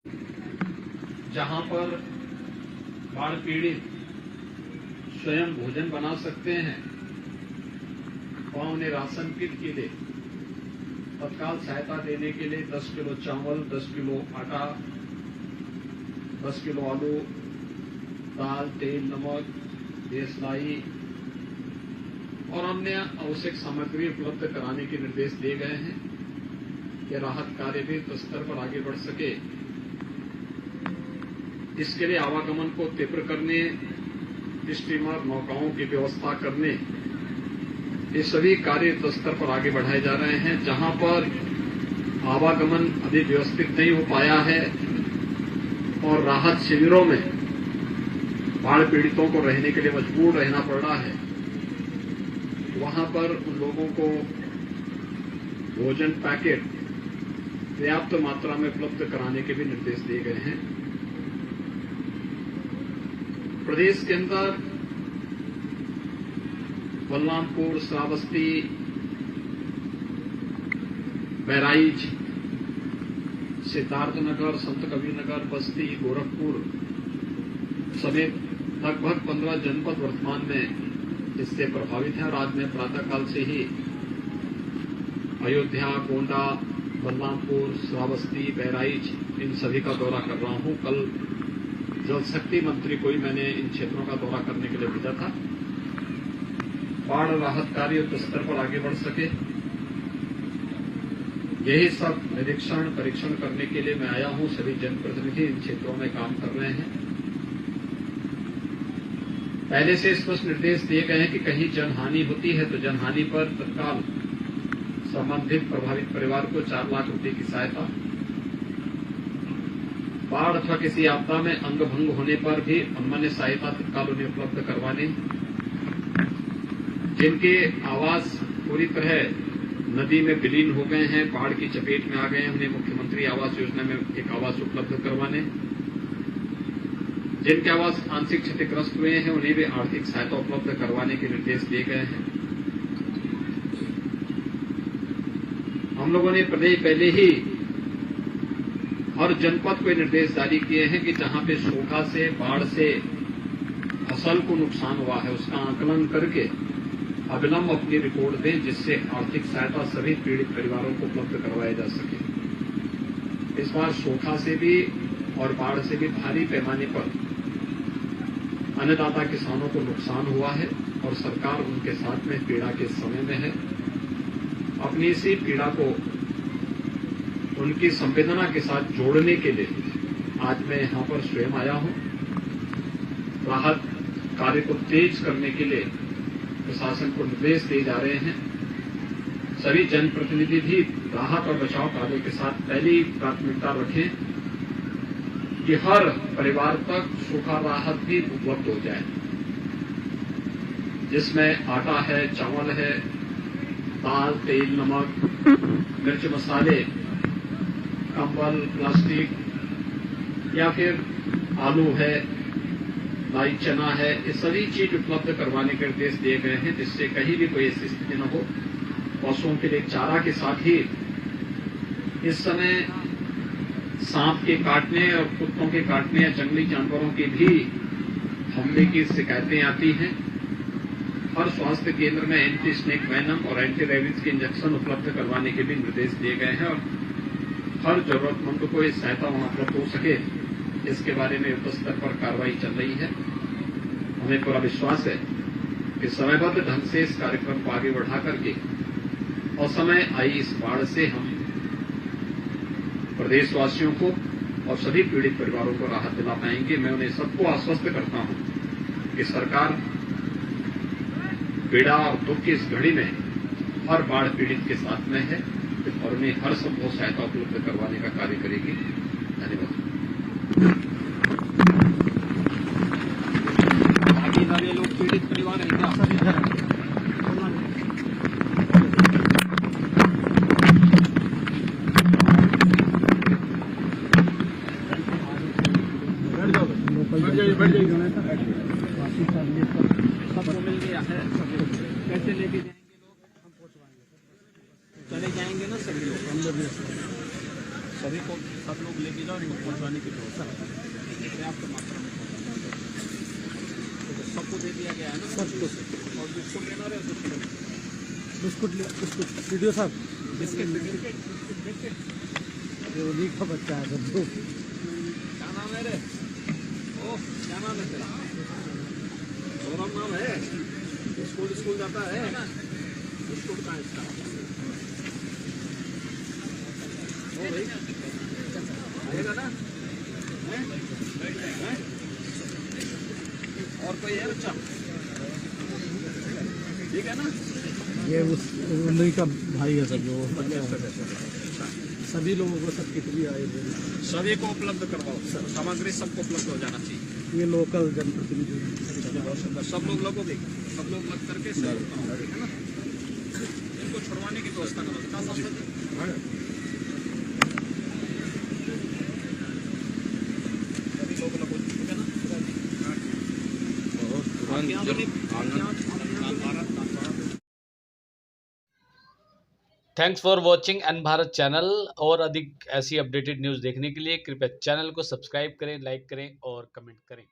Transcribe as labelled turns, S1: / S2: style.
S1: जहां पर बाढ़ पीड़ित स्वयं भोजन बना सकते हैं, वहां उन्हें राशन किट के लिए तत्काल सहायता देने के लिए 10 किलो चावल, 10 किलो आटा, 10 किलो आलू, दाल, तेल, नमक, देशलाई और अन्य आवश्यक सामग्री उपलब्ध कराने के निर्देश दिए गए हैं कि राहत कार्य भी युद्ध स्तर पर आगे बढ़ सके। इसके लिए आवागमन को तीव्र करने, स्टीमर नौकाओं की व्यवस्था करने, ये सभी कार्य युद्ध स्तर पर आगे बढ़ाए जा रहे हैं। जहां पर आवागमन अभी व्यवस्थित नहीं हो पाया है और राहत शिविरों में बाढ़ पीड़ितों को रहने के लिए मजबूर रहना पड़ रहा है, वहां पर उन लोगों को भोजन पैकेट पर्याप्त मात्रा में उपलब्ध कराने के भी निर्देश दिए गए हैं। प्रदेश के अंदर बलरामपुर, श्रावस्ती, बहराइच, सिद्धार्थनगर, संतकबीरनगर, बस्ती, गोरखपुर समेत लगभग 15 जनपद वर्तमान में इससे प्रभावित है और आज मैं प्रातःकाल से ही अयोध्या, गोंडा, बलरामपुर, श्रावस्ती, बहराइच इन सभी का दौरा कर रहा हूं। कल जल शक्ति मंत्री को ही मैंने इन क्षेत्रों का दौरा करने के लिए भेजा था। बाढ़ राहत कार्य युद्ध स्तर पर आगे बढ़ सके, यही सब निरीक्षण परीक्षण करने के लिए मैं आया हूं। सभी जनप्रतिनिधि इन क्षेत्रों में काम कर रहे हैं। पहले से स्पष्ट निर्देश दिए गए हैं कि कहीं जनहानि होती है तो जनहानि पर तत्काल संबंधित प्रभावित परिवार को 4 लाख रुपए की सहायता, बाढ़ अथवा किसी आपदा में अंग भंग होने पर भी अन्य सहायता तत्काल उन्हें उपलब्ध करवाने, जिनके आवास पूरी तरह नदी में विलीन हो गए हैं, बाढ़ की चपेट में आ गए हैं, उन्हें मुख्यमंत्री आवास योजना में एक आवास उपलब्ध करवाने, जिनके आवास आंशिक क्षतिग्रस्त हुए हैं उन्हें भी आर्थिक सहायता उपलब्ध करवाने के निर्देश दिए गए हैं। हम लोगों ने पहले ही हर जनपद को निर्देश जारी किए हैं कि जहां पे सूखा से, बाढ़ से फसल को नुकसान हुआ है उसका आकलन करके अविलंब अपनी रिपोर्ट दें, जिससे आर्थिक सहायता सभी पीड़ित परिवारों को उपलब्ध करवाया जा सके। इस बार सूखा से भी और बाढ़ से भी भारी पैमाने पर अन्नदाता किसानों को नुकसान हुआ है और सरकार उनके साथ में पीड़ा के समय में है। अपनी इसी पीड़ा को उनकी संवेदना के साथ जोड़ने के लिए आज मैं यहां पर स्वयं आया हूं। राहत कार्य को तेज करने के लिए प्रशासन को निर्देश दिए जा रहे हैं। सभी जनप्रतिनिधि भी राहत और बचाव कार्य के साथ पहली प्राथमिकता रखें कि हर परिवार तक सूखा राहत भी उपलब्ध हो जाए, जिसमें आटा है, चावल है, दाल, तेल, नमक, मिर्च मसाले, कंबल, प्लास्टिक या फिर आलू है, लाई चना है, ये सभी चीज उपलब्ध करवाने के निर्देश दिए गए हैं, जिससे कहीं भी कोई ऐसी स्थिति न हो। पशुओं के लिए चारा के साथ ही इस समय सांप के काटने और कुत्तों के काटने या जंगली जानवरों के भी हमले की शिकायतें आती हैं। हर स्वास्थ्य केंद्र में एंटी स्नेक वेनम और एंटी रेबीज के इंजेक्शन उपलब्ध करवाने के भी निर्देश दिए गए हैं और हर जरूरतमंद को ये सहायता वहां उपलब्ध हो सके, इसके बारे में युद्ध स्तर पर कार्रवाई चल रही है। हमें पूरा विश्वास है कि समयबद्ध ढंग से इस कार्यक्रम को आगे बढ़ा करके और समय आई इस बाढ़ से हम प्रदेशवासियों को और सभी पीड़ित परिवारों को राहत दिला पाएंगे। मैं उन्हें सबको आश्वस्त करता हूं कि सरकार पीड़ा और दुख की इस घड़ी में हर बाढ़ पीड़ित के साथ में है और उन्हें हर संभव सहायता उपलब्ध करवाने का कार्य करेगी। धन्यवाद। बाकी सारे लोग पीड़ित परिवार हैं क्या? बैठ जाइए। सबको मिल गया है। कैसे लेके जाएंगे लोग? हम पहुंचवाएंगे। चले जाएंगे ना सभी लोग। सभी को सब लोग लेके जाओ, इनको पहुँचवाने की व्यवस्था पर्याप्त मात्रा में तो सबको दे दिया गया है ना सबको। और बिस्कुट लेना रहे
S2: बिस्कुट वीडियो साहब
S1: बिस्किट
S2: जो उन्हीं का बच्चा है सब लोग।
S1: क्या नाम है रे? ओ क्या नाम है तेरा? गौरव नाम है। स्कूल जाता है बिस्कुट कहाँ है इसका? ओ भाई आएगा ना? हैं? और कोई है बच्चा? ठीक है ना?
S2: ये उन्हीं का भाई है सब लोग, सभी लोगों को सब किट भी आए थे।
S1: सभी को उपलब्ध करवाओ, सामग्री सबको उपलब्ध हो जाना चाहिए।
S2: ये लोकल जनप्रतिनिधि
S1: सब लोग लगोगे, सब लोग लग करके ठीक है ना? इनको छुड़वाने की व्यवस्था करो। सभी लोग लगो, ठीक है ना?
S3: Thanks for watching N Bharat channel. और अधिक ऐसी अपडेटेड न्यूज़ देखने के लिए कृपया चैनल को सब्सक्राइब करें, लाइक करें और कमेंट करें।